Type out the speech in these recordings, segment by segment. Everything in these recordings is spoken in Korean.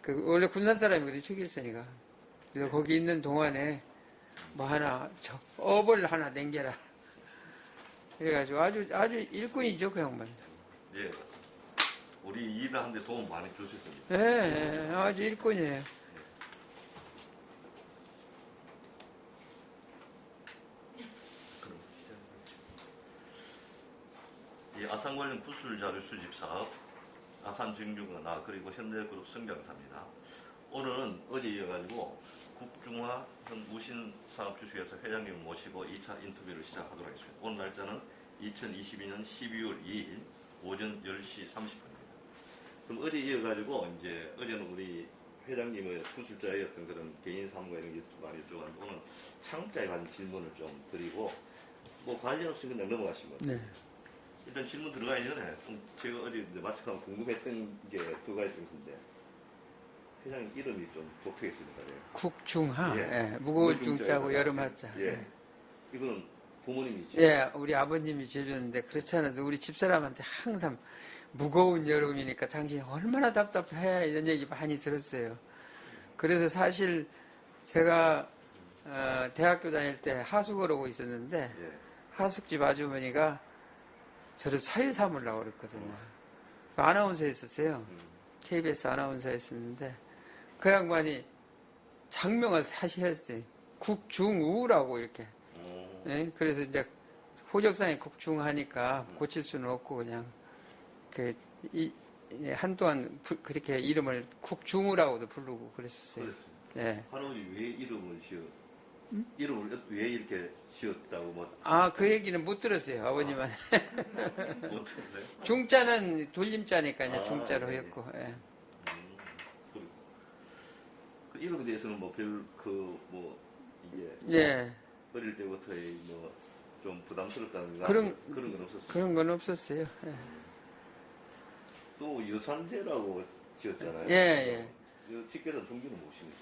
그 원래 군산 사람이거든요, 최길선이가. 그래서 거기 있는 동안에 뭐 하나 업을 하나 남겨라. 그래가지고 아주 일꾼이죠, 그 양반. 예. 우리 일을 하는데 도움 많이 주셨습니다. 예, 예, 아주 일꾼이에요. 이 아산 관련 구술 자료 수집 사업, 아산정규은하 그리고 현대그룹 성장사입니다. 오늘은 어제 이어가지고 국중화 현 무신사업 주식회사 회장님 모시고 2차 인터뷰를 시작하도록 하겠습니다. 오늘 날짜는 2022년 12월 2일 오전 10시 30분입니다. 그럼 어제 이어가지고 이제 어제는 우리 회장님의 구술자였던 그런 개인 사무과 이런 게 많이 여쭤봤는데 오늘 창업자에 관한 질문을 좀 드리고 뭐 관련 없이 그냥 넘어가시면 네. 일단 질문 들어가기 전에 제가 어제 마침내 궁금했던 게 두 가지 정도인데 회장님 이름이 좀 독특했습니다. 네. 국중하, 예. 예, 무거운 중자고 여름 하자. 예. 예. 이거는 부모님이죠. 예, 우리 아버님이 지어줬는데 그렇지 않아도 우리 집사람한테 항상 무거운 여름이니까 당신이 얼마나 답답해 이런 얘기 많이 들었어요. 그래서 사실 제가 대학교 다닐 때 하숙을 오고 있었는데 예. 하숙집 아주머니가 저를 사유 삼으려고 그랬거든요. 아나운서 했었어요. KBS 아나운서 했었는데 그 양반이 장명을 사실 했어요. 국중우라고 이렇게. 예? 그래서 이제 호적상에 국중하니까 고칠 수는 없고 그냥 한동안 그렇게 이름을 국중우라고도 부르고 그랬었어요. 그렇습니다. 예. 할아버지 왜 이름을 이름을 왜 이렇게 지었다고 뭐? 그 얘기는 못 들었어요, 아버님한테. 못 들었어요? 중자는 돌림자니까요, 중자로 예. 했고. 예. 그 이름에 대해서는 뭐 이게 예. 어릴 때부터 뭐 좀 부담스럽다는 그런 건 없었어요. 그런 건 없었어요. 예. 또 여산제라고 지었잖아요. 예, 예. 집게된 동기는 무엇입니까?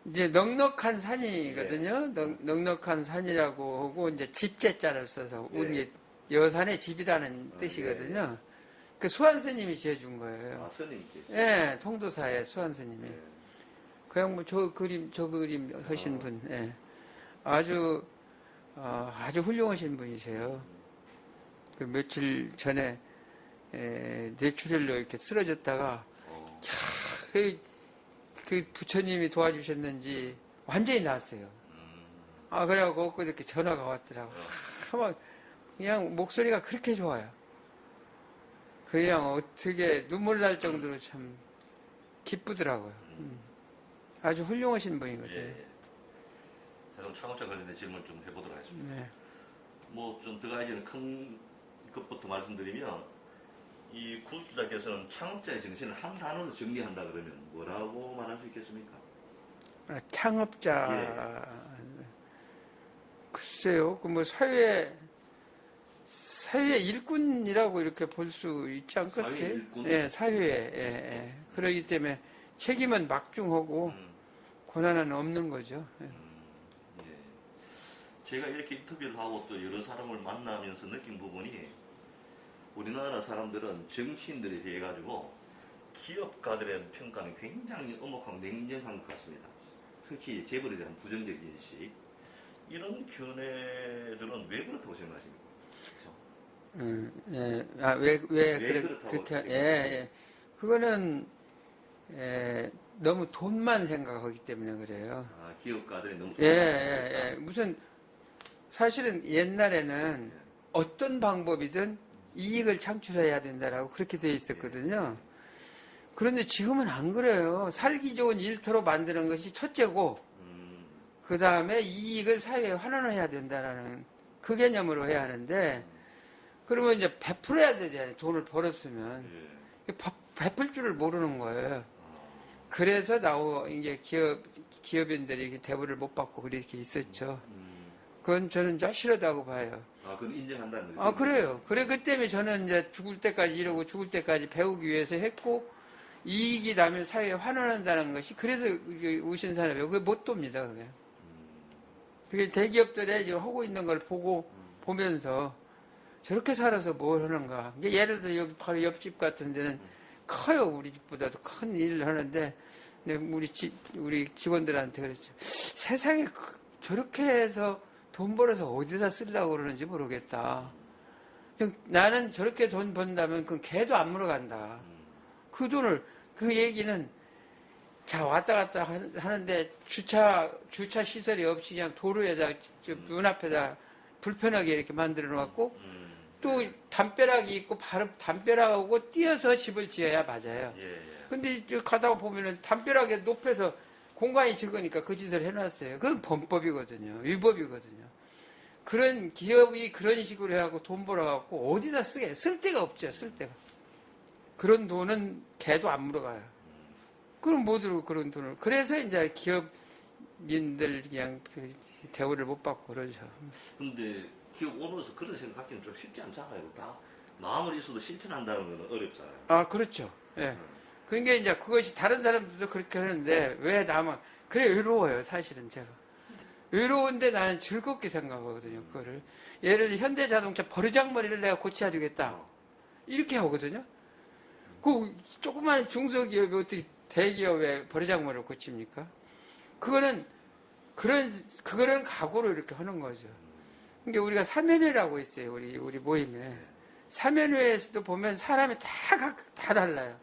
이제 넉넉한 산이거든요. 넉넉한 산이라고 하고 이제 집제자를 써서 우리 여산의 집이라는 뜻이거든요. 그 수한 스님이 지어준 거예요. 스님께서. 예, 통도사의 수한 스님이. 그 양반 저 그림 하신 분. 예. 아주 훌륭하신 분이세요. 그 며칠 전에 뇌출혈로 이렇게 쓰러졌다가 그 부처님이 도와주셨는지 완전히 나았어요. 그래갖고 엊그저께 전화가 왔더라고. 막 그냥 목소리가 그렇게 좋아요. 그냥 어떻게 눈물 날 정도로 참 기쁘더라고요. 아주 훌륭하신 분이거든요. 예. 자, 그럼 창업자 관련된 질문 좀 해보도록 하겠습니다. 네. 뭐 좀 들어가기 전에 큰 것부터 말씀드리면 이 구술자께서는 창업자의 정신을 한 단어로 정리한다 그러면 뭐라고 말할 수 있겠습니까? 창업자. 글쎄요, 그 뭐 사회 일꾼이라고 이렇게 볼 수 있지 않겠어요? 사회 일꾼? 예, 사회에. 그러기 때문에 책임은 막중하고 권한은 없는 거죠. 예. 제가 이렇게 인터뷰를 하고 또 여러 사람을 만나면서 느낀 부분이 우리나라 사람들은 정치인들에 대해 가지고 기업가들의 평가는 굉장히 엄혹하고 냉정한 것 같습니다. 특히 재벌에 대한 부정적 인식 이런 견해들은 왜 그렇다고 생각하십니까? 왜 그렇게 예. 그거는 너무 돈만 생각하기 때문에 그래요. 기업가들이 너무 무슨 사실은 옛날에는 어떤 방법이든 이익을 창출해야 된다라고 그렇게 되어 있었거든요. 그런데 지금은 안 그래요. 살기 좋은 일터로 만드는 것이 첫째고, 그 다음에 이익을 사회에 환원해야 된다라는 그 개념으로 해야 하는데, 그러면 이제 베풀어야 되잖아요. 돈을 벌었으면. 베풀 줄을 모르는 거예요. 그래서 이제 기업인들이 대우를 못 받고 그렇게 있었죠. 그건 저는 싫하다고 봐요. 그건 인정한다는 거죠? 그래요. 그 때문에 저는 이제 죽을 때까지 이러고 죽을 때까지 배우기 위해서 했고, 이익이 나면 사회에 환원한다는 것이, 그래서 우신산업이에요. 그게 못 돕니다, 그게. 그게 대기업들이 지금 하고 있는 걸 보면서 저렇게 살아서 뭘 하는가. 예를 들어 여기 바로 옆집 같은 데는 커요. 우리 집보다도 큰 일을 하는데, 네, 우리 직원들한테 그랬죠. 세상에 저렇게 해서 돈 벌어서 어디다 쓰려고 그러는지 모르겠다. 나는 저렇게 돈 번다면 그건 개도 안 물어간다. 그 돈을, 그 얘기는, 자, 왔다 갔다 하는데 주차 시설이 없이 그냥 도로에다, 눈앞에다 불편하게 이렇게 만들어 놓았고, 또 담벼락이 있고, 바로 담벼락하고 뛰어서 집을 지어야 맞아요. 근데 가다가 보면은 담벼락에 높여서 공간이 적으니까 그 짓을 해놨어요. 그건 범법이거든요. 위법이거든요. 그런 기업이 그런 식으로 해갖고 돈 벌어갖고 어디다 쓰게? 쓸 데가 없죠. 쓸 데가. 그런 돈은 개도 안 물어가요. 그럼 뭐 들고 그런 돈을. 그래서 이제 기업인들 그냥 대우를 못 받고 그러죠. 근데 기업 오너로서 그런 생각하기는 좀 쉽지 않잖아요. 다 마음을 있어도 실천한다는 건 어렵잖아요. 아, 그렇죠. 예. 그러니까 이제 그것이 다른 사람들도 그렇게 하는데 왜 나만 그래 외로워요. 사실은 제가 외로운데 나는 즐겁게 생각하거든요. 그거를 예를 들어 현대자동차 버르장머리를 내가 고쳐야 되겠다 이렇게 하거든요. 그 조그마한 중소기업이 어떻게 대기업의 버르장머리를 고칩니까? 그거는 각오로 이렇게 하는 거죠. 그러니까 우리가 사면회라고 있어요. 우리 모임에 사면회에서도 보면 사람이 다 달라요.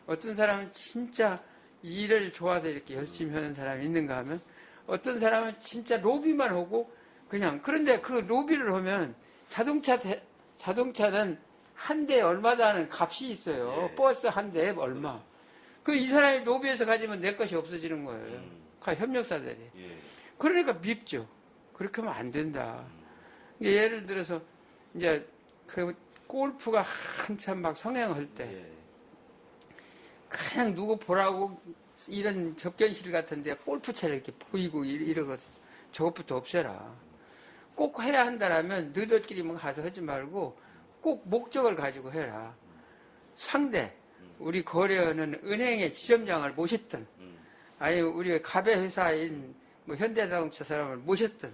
어떤 사람은 진짜 일을 좋아서 이렇게 열심히 하는 사람이 있는가 하면 어떤 사람은 진짜 로비만 하고 그냥 그런데 그 로비를 하면 자동차는 한 대에 얼마다 하는 값이 있어요. 버스 한 대에 얼마. 그 이 사람이 로비에서 가지면 내 것이 없어지는 거예요. 협력사들이. 그러니까 밉죠. 그렇게 하면 안 된다. 예를 들어서 이제 그 골프가 한참 막 성행할 때 그냥 누구 보라고 이런 접견실 같은데 골프채를 이렇게 보이고 이러거든. 저것부터 없애라. 꼭 해야 한다라면 너희들끼리만 가서 하지 말고 꼭 목적을 가지고 해라. 상대, 우리 거래하는 은행의 지점장을 모셨든 아니 우리 가베 회사인 뭐 현대자동차 사람을 모셨든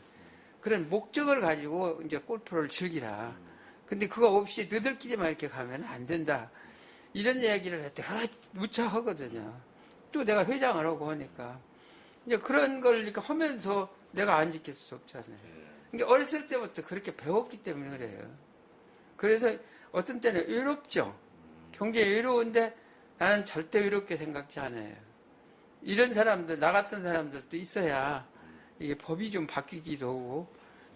그런 목적을 가지고 이제 골프를 즐기라. 근데 그거 없이 너희들끼리만 이렇게 가면 안 된다. 이런 이야기를 할 때 무척 하거든요. 또 내가 회장을 하고 하니까 이제 그런 걸 이렇게 하면서 내가 안 지킬 수 없잖아요. 그러니까 어렸을 때부터 그렇게 배웠기 때문에 그래요. 그래서 어떤 때는 외롭죠. 경제에 외로운데 나는 절대 외롭게 생각지 않아요. 이런 사람들, 나 같은 사람들도 있어야 이게 법이 좀 바뀌기도 하고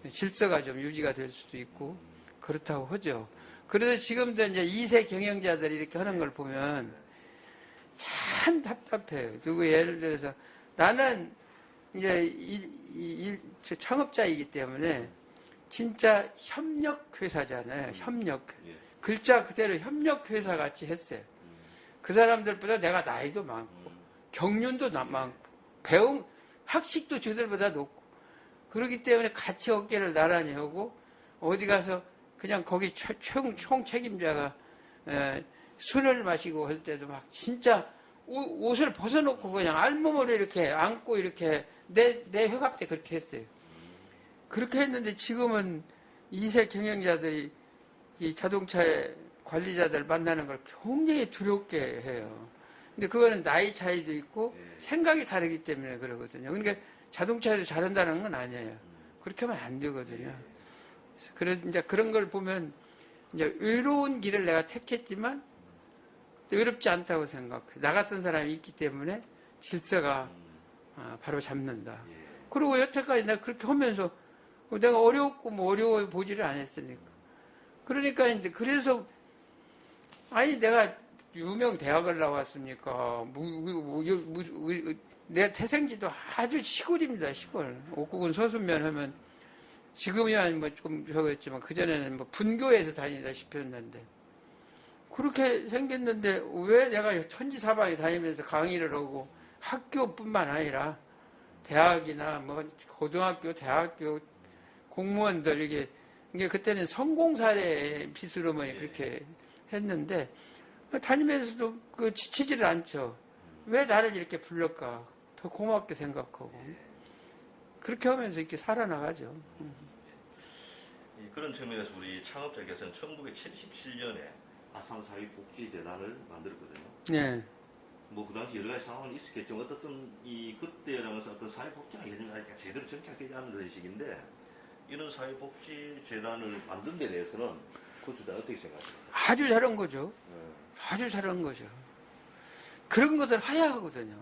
질서가 좀 유지가 될 수도 있고 그렇다고 하죠. 그래서 지금도 이제 2세 경영자들이 이렇게 하는 걸 보면 참 답답해요. 그리고 예를 들어서 나는 이제 창업자이기 때문에 진짜 협력회사잖아요. 협력. 글자 그대로 협력회사 같이 했어요. 그 사람들보다 내가 나이도 많고 경륜도 많고 학식도 저들보다 높고 그렇기 때문에 같이 어깨를 나란히 하고 어디 가서 그냥 거기 총 책임자가 술을 마시고 할 때도 막 진짜 옷을 벗어놓고 그냥 알몸으로 이렇게 안고 이렇게 내 회갑 때 그렇게 했어요. 그렇게 했는데 지금은 2세 경영자들이 이 자동차의 관리자들 만나는 걸 굉장히 두렵게 해요. 근데 그거는 나이 차이도 있고 생각이 다르기 때문에 그러거든요. 그러니까 자동차에도 잘한다는 건 아니에요. 그렇게 하면 안 되거든요. 그래서 이제 그런 걸 보면 이제 의로운 길을 내가 택했지만 의롭지 않다고 생각해. 나 같은 사람이 있기 때문에 질서가 바로 잡는다. 그리고 여태까지 내가 그렇게 하면서 내가 어려웠고 뭐 어려워 보지를 않았으니까. 그러니까 이제 그래서 아니 내가 유명 대학을 나왔습니까? 내 태생지도 아주 시골입니다. 시골. 옥국은 서순면 하면 지금이야 뭐 좀 저거였지만 그전에는 뭐 분교에서 다니다시피 했는데 그렇게 생겼는데 왜 내가 천지사방에 다니면서 강의를 하고 학교뿐만 아니라 대학이나 뭐 고등학교, 대학교 공무원들 이게 그때는 성공사례 빚으로만 그렇게 했는데 다니면서도 그 지치지를 않죠. 왜 나를 이렇게 불렀까? 더 고맙게 생각하고 그렇게 하면서 이렇게 살아나가죠. 그런 측면에서 우리 창업자께서는 1977년에 아산사회복지재단을 만들었거든요. 네. 뭐 그 당시 여러 가지 상황이 있었겠지만 어떻든 이 그때라면서 어떤 사회복지나 개념이 아직 제대로 정착되지 않은 그런 시기인데 이런 사회복지재단을 만든 데 대해서는 구수단 어떻게 생각하십니까? 아주 잘한 거죠. 아주 잘한 거죠. 그런 것을 하야하거든요.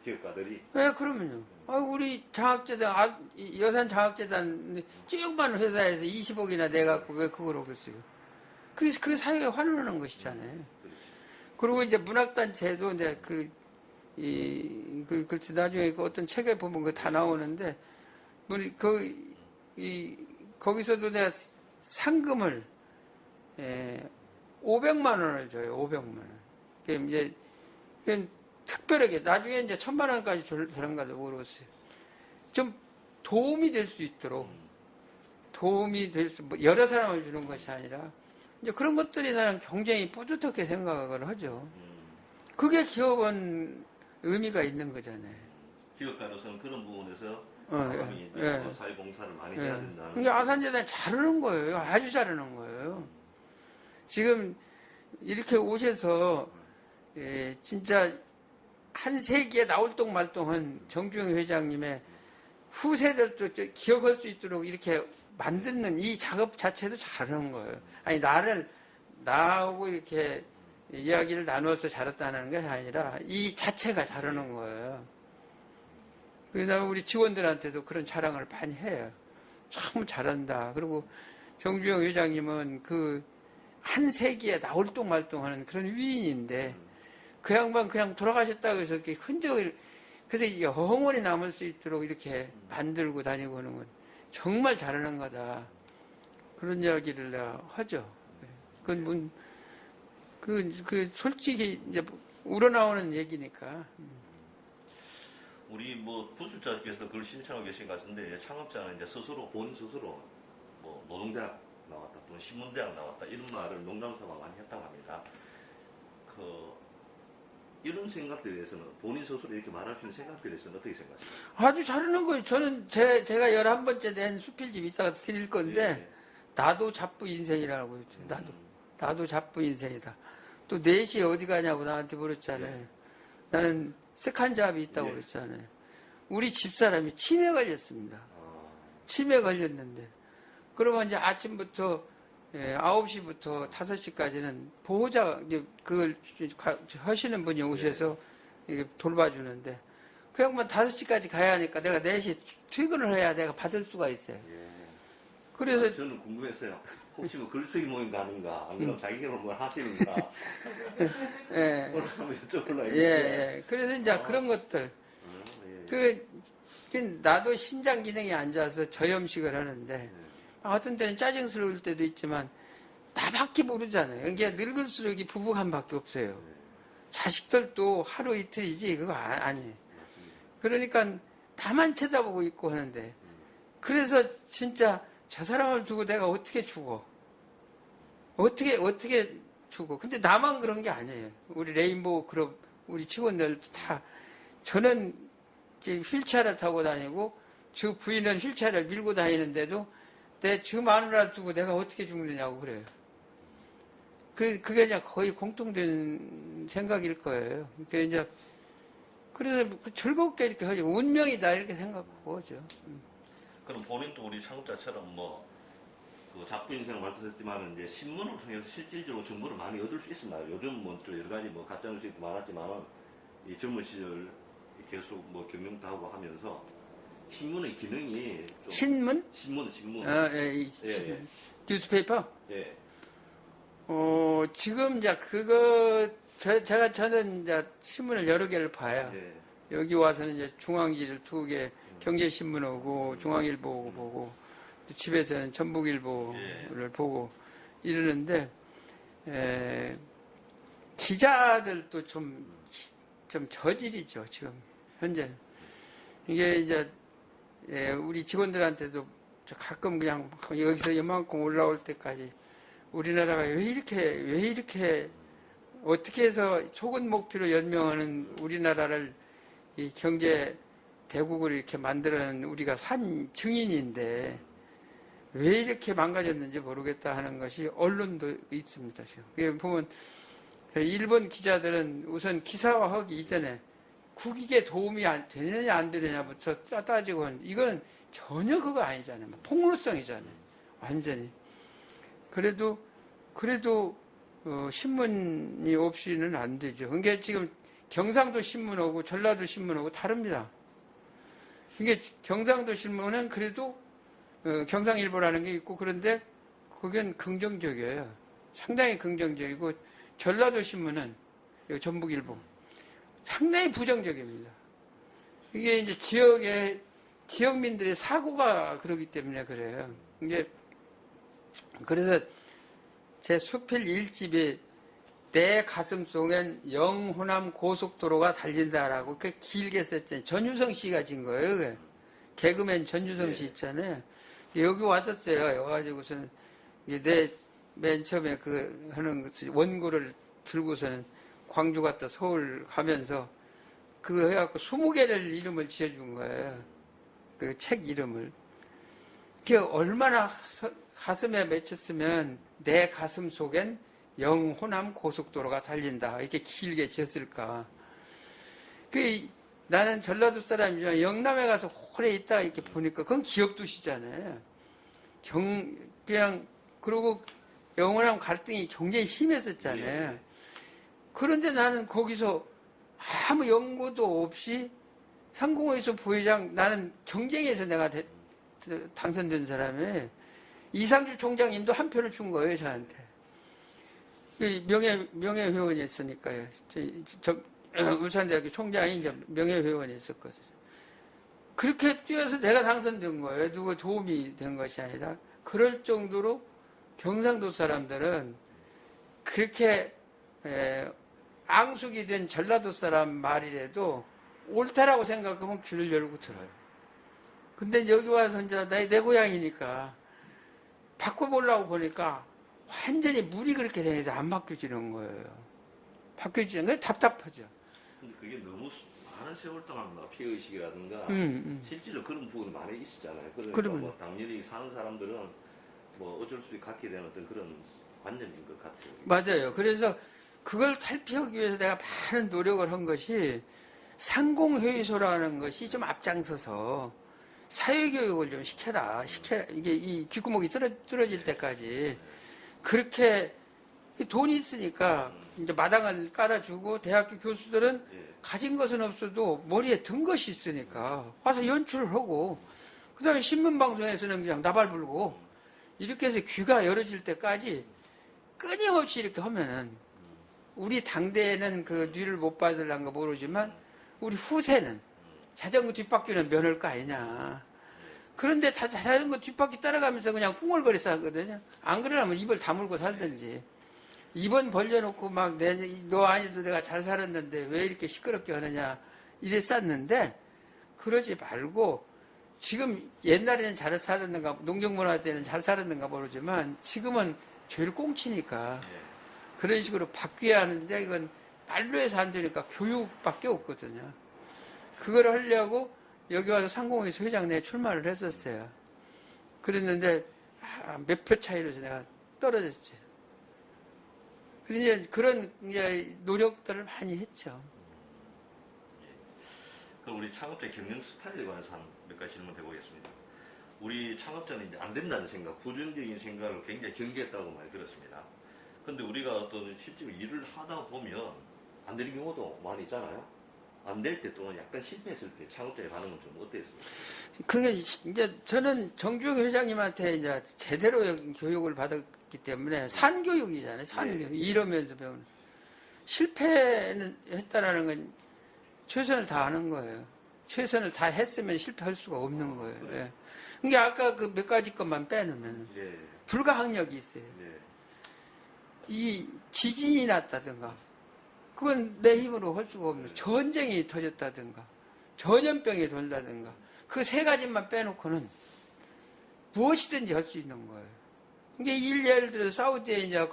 기업가들이 왜 그러면요? 우리 장학재단, 여산 장학재단 쭉 많은 회사에서 20억이나 내갖고 왜 그걸 하겠어요? 그게 그 사회에 환원하는 것이잖아요. 그리고 이제 문학단체도 이제 글쎄 나중에 그 어떤 책에 보면 그거 다 나오는데, 거기서도 내가 상금을, 500만 원을 줘요, 500만 원. 그게 이제, 그건 특별하게, 나중에 이제 1000만 원까지 저런가도 모르겠어요. 좀 도움이 될 수 있도록, 뭐 여러 사람을 주는 것이 아니라, 이제 그런 것들이 나는 굉장히 뿌듯하게 생각을 하죠. 그게 기업은 의미가 있는 거잖아요. 기업가로서는 그런 부분에서 사회봉사를 많이 해야 된다는. 그게 아산재단이 잘하는 거예요. 아주 잘하는 거예요. 지금 이렇게 오셔서 진짜 한 세기에 나올똥 말똥한 정주영 회장님의 후세들도 기억할 수 있도록 이렇게 만드는 이 작업 자체도 잘하는 거예요. 아니 나하고 이렇게 이야기를 나누어서 잘했다는 것이 아니라 이 자체가 잘하는 거예요. 그다음에 우리 직원들한테도 그런 자랑을 많이 해요. 참 잘한다. 그리고 정주영 회장님은 그 한 세기에 나올똥 말똥하는 그런 위인인데 그 양반 그냥 돌아가셨다고 해서 이렇게 흔적을 그래서 영원히 남을 수 있도록 이렇게 만들고 다니고 하는 건 정말 잘하는 거다. 그런 이야기를 내가 하죠. 그건 솔직히 이제 우러나오는 얘기니까. 우리 뭐 부술자께서 그걸 신청하고 계신 것 같은데 창업자는 이제 본인 스스로 뭐 노동대학 나왔다 또는 신문대학 나왔다 이런 말을 농담삼아 많이 했다고 합니다. 이런 생각들에 대해서는 본인 스스로 이렇게 말할 수 있는 생각들에 대해서는 어떻게 생각하십니까? 아주 잘하는 거예요. 저는 제가 11번째 낸 수필집 이따가 드릴 건데 나도 잡부 인생이라고 했죠. 나도 잡부 인생이다. 또 4시에 어디 가냐고 나한테 물었잖아요. 나는 스칸잡이 있다고 그랬잖아요. 우리 집사람이 치매 걸렸습니다. 치매 걸렸는데 그러면 이제 아침부터 9시부터 5시까지는 보호자 그걸 하시는 분이 오셔서 돌봐주는데 그 양반 5시까지 가야 하니까 내가 4시 퇴근을 해야 내가 받을 수가 있어요. 그래서 저는 궁금했어요. 혹시 뭐 글쓰기 모임 가는가? 안 그러면 자기가 뭐 하시는가? 오늘 한번 여쭤보려고 했는데. 그래서 이제 그런 것들. 나도 신장 기능이 안 좋아서 저염식을 하는데 어떤 때는 짜증스러울 때도 있지만 나밖에 모르잖아요. 이게 늙을수록 이 부부간밖에 없어요. 자식들도 하루 이틀이지 그거 아니에요. 그러니까 나만 쳐다보고 있고 하는데 그래서 진짜 저 사람을 두고 내가 어떻게 죽어? 어떻게 죽어? 근데 나만 그런 게 아니에요. 우리 레인보우 클럽 우리 직원들도 다 저는 이제 휠체어를 타고 다니고 저 부인은 휠체어를 밀고 다니는데도 저 마누라를 두고 내가 어떻게 죽느냐고 그래요. 그게 이제 거의 공통된 생각일 거예요. 그래서 즐겁게 이렇게 하죠. 운명이다 이렇게 생각하고 하죠. 그럼 본인도 우리 창업자처럼 그 작부 인생을 말씀하셨지만 이제 신문을 통해서 실질적으로 정보를 많이 얻을 수 있습니다. 요즘 좀 여러 가지 가짜뉴스도 많았지만은 이 젊은 시절 계속 경영도 하고 하면서 신문의 기능이 좀 신문? 신문. 신문. 뉴스페이퍼? 예. 지금 이제 저는 이제 신문을 여러 개를 봐요. 예. 여기 와서는 이제 중앙지를 2개, 경제신문 오고, 중앙일보 보고, 또 집에서는 전북일보를 보고 이러는데, 기자들도 좀 저질이죠, 지금, 현재. 이게 이제, 우리 직원들한테도 가끔 그냥 여기서 이만큼 올라올 때까지 우리나라가 왜 이렇게 어떻게 해서 초건 목표로 연명하는 우리나라를 이 경제 대국을 이렇게 만들어낸 우리가 산 증인인데 왜 이렇게 망가졌는지 모르겠다 하는 것이 언론도 있습니다. 지금 보면 일본 기자들은 우선 기사화하기 이전에 국익에 도움이 되느냐 안 되느냐부터 따지고 이거는 전혀 그거 아니잖아요. 폭로성이잖아요. 완전히. 그래도 신문이 없이는 안 되죠. 그러니까 지금 경상도 신문하고 전라도 신문하고 다릅니다. 이게 경상도 신문은 그래도 경상일보라는 게 있고 그런데 그건 긍정적이에요. 상당히 긍정적이고 전라도 신문은 전북일보 상당히 부정적입니다. 이게 이제 지역민들의 사고가 그러기 때문에 그래요. 이게 그래서 제 수필 1집이 내 가슴 속엔 영호남 고속도로가 달린다라고 그 길게 썼잖아요. 전유성 씨가 진 거예요. 그게. 개그맨 전유성 씨 있잖아요. 여기 왔었어요. 와가지고서는 내 맨 처음에 그 하는 원고를 들고서는 광주 갔다 서울 가면서 그거 해갖고 20개를 이름을 지어준 거예요. 그 책 이름을. 그게 얼마나 가슴에 맺혔으면 내 가슴 속엔 영호남 고속도로가 달린다. 이렇게 길게 지었을까. 나는 전라도 사람이지만 영남에 가서 오래 있다가 이렇게 보니까 그건 기업도시잖아요. 그냥, 그리고 영호남 갈등이 굉장히 심했었잖아요. 그런데 나는 거기서 아무 연고도 없이 상공회의소 부회장, 나는 경쟁에서 내가 당선된 사람에 이상주 총장님도 한 표를 준 거예요, 저한테. 명예회원이었으니까요. 울산대학교 총장이 이제 명예회원이었었거든요. 그렇게 뛰어서 내가 당선된 거예요. 누구 도움이 된 것이 아니라. 그럴 정도로 경상도 사람들은 그렇게 앙숙이 된 전라도 사람 말이라도 옳다라고 생각하면 귀를 열고 들어요. 근데 여기 와서 이제 내 고향이니까 바꿔보려고 보니까 완전히 물이 그렇게 되는데 안 바뀌어지는 거예요. 바뀌어지는 게 답답하죠. 근데 그게 너무 많은 세월 동안 피해의식이라든가 실제로 그런 부분이 많이 있었잖아요. 그러니까 뭐 당연히 사는 사람들은 뭐 어쩔 수 없이 갖게 되는 어떤 그런 관념인 것 같아요. 맞아요. 그래서 그걸 탈피하기 위해서 내가 많은 노력을 한 것이 상공회의소라는 것이 좀 앞장서서 사회교육을 좀 시켜라. 이게 이 귓구멍이 뚫어질 때까지. 그렇게 돈이 있으니까 이제 마당을 깔아주고 대학교 교수들은 가진 것은 없어도 머리에 든 것이 있으니까 와서 연출을 하고 그 다음에 신문방송에서는 그냥 나발 불고 이렇게 해서 귀가 열어질 때까지 끊임없이 이렇게 하면은 우리 당대에는 그 뒤를 못 받으려는 거 모르지만 우리 후세는 자전거 뒷바퀴는 면할 거 아니냐. 그런데 다 자전거 뒷바퀴 따라가면서 그냥 쿵얼거리 싸거든요. 안 그러려면 입을 다물고 살든지. 입은 벌려놓고 막 너 아니도 내가 잘 살았는데 왜 이렇게 시끄럽게 하느냐 이랬었는데 그러지 말고 지금 옛날에는 잘 살았는가 농경문화 때는 잘 살았는가 모르지만 지금은 죄를 꽁치니까 그런 식으로 바뀌어야 하는데 이건 말로 해서 안 되니까 교육밖에 없거든요. 그걸 하려고 여기 와서 상공회의소 회장 내 출마를 했었어요. 그랬는데 몇 표 차이로 내가 떨어졌지. 그런 이제 노력들을 많이 했죠. 그럼 우리 창업자 경영 스타일에 관해서 한 몇 가지 질문 해보겠습니다. 우리 창업자는 이제 안 된다는 생각, 부정적인 생각을 굉장히 경계했다고 많이 들었습니다. 근데 우리가 어떤 실제로 일을 하다 보면 안 되는 경우도 많이 있잖아요. 안 될 때 또는 약간 실패했을 때 창업자의 반응은 좀 어땠습니까? 그게 이제 저는 정주영 회장님한테 이제 제대로 교육을 받았기 때문에 산교육이잖아요. 산교육. 이러면서 배우는. 실패는 했다라는 건 최선을 다하는 거예요. 최선을 다 했으면 실패할 수가 없는 거예요. 예. 이게 아까 그 몇 가지 것만 빼놓으면 불가항력이 있어요. 이 지진이 났다든가 그건 내 힘으로 할 수가 없는 전쟁이 터졌다든가 전염병이 돈다든가 그 세 가지만 빼놓고는 무엇이든지 할 수 있는 거예요. 이게 예를 들어 사우디에 이제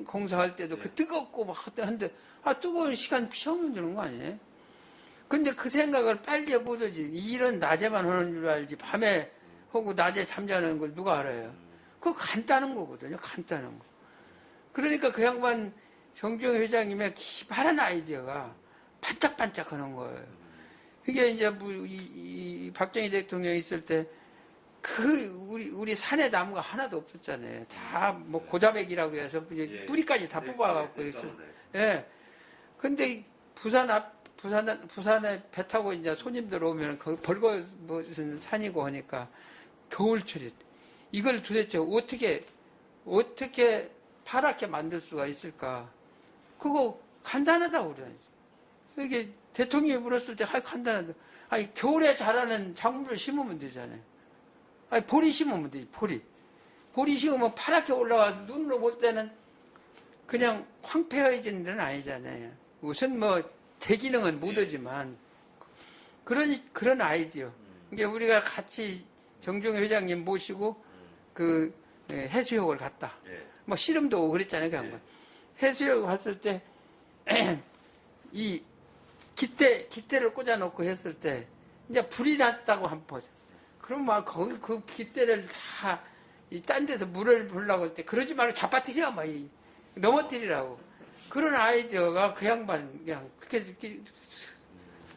공사할 때도 그 뜨겁고 막 한데 뜨거운 시간 피하면 되는 거 아니에요? 근데 그 생각을 빨리 못하지. 일은 낮에만 하는 줄 알지 밤에 하고 낮에 잠자는 걸 누가 알아요? 그거 간단한 거거든요. 간단한 거. 그러니까 그 양반 정주영 회장님의 기발한 아이디어가 반짝반짝 하는 거예요. 그게 이제 이 박정희 대통령이 있을 때 우리 산에 나무가 하나도 없었잖아요. 다 뭐 고자백이라고 해서 이제 뿌리까지 다 뽑아갖고 있어요. 예. 근데 부산에 배 타고 이제 손님들 오면 거기 벌거벗은 산이고 하니까 겨울철에 이걸 도대체 어떻게 파랗게 만들 수가 있을까? 그거 간단하다고 그래야지. 이게 대통령이 물었을 때, 간단하다. 아니, 겨울에 자라는 작물을 심으면 되잖아요. 아니, 보리 심으면 되지, 보리. 보리 심으면 파랗게 올라와서 눈으로 볼 때는 그냥 황폐해지는 데는 아니잖아요. 우선 뭐, 대기능은 못 오지만, 그런 아이디어. 이게 우리가 같이 정종 회장님 모시고, 해수욕을 갔다. 뭐, 씨름도 오고 그랬잖아요, 그 양반. 해수욕 갔을 때, 이 깃대를 꽂아놓고 했을 때, 이제 불이 났다고 한번 보죠. 그럼 막 거기 그 깃대를 다, 딴 데서 물을 부으려고 할 때, 그러지 말고 잡아뜨려, 막, 넘어뜨리라고. 그런 아이디어가 그 양반, 그냥, 그렇게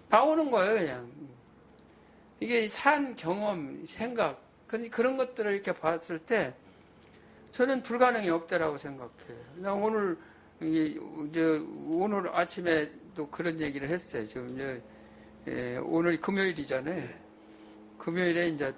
나오는 거예요, 그냥. 이게 산 경험, 생각, 그런 것들을 이렇게 봤을 때, 저는 불가능이 없다라고 생각해요. 나 오늘 아침에도 그런 얘기를 했어요. 지금 오늘 금요일이잖아요. 금요일에 이제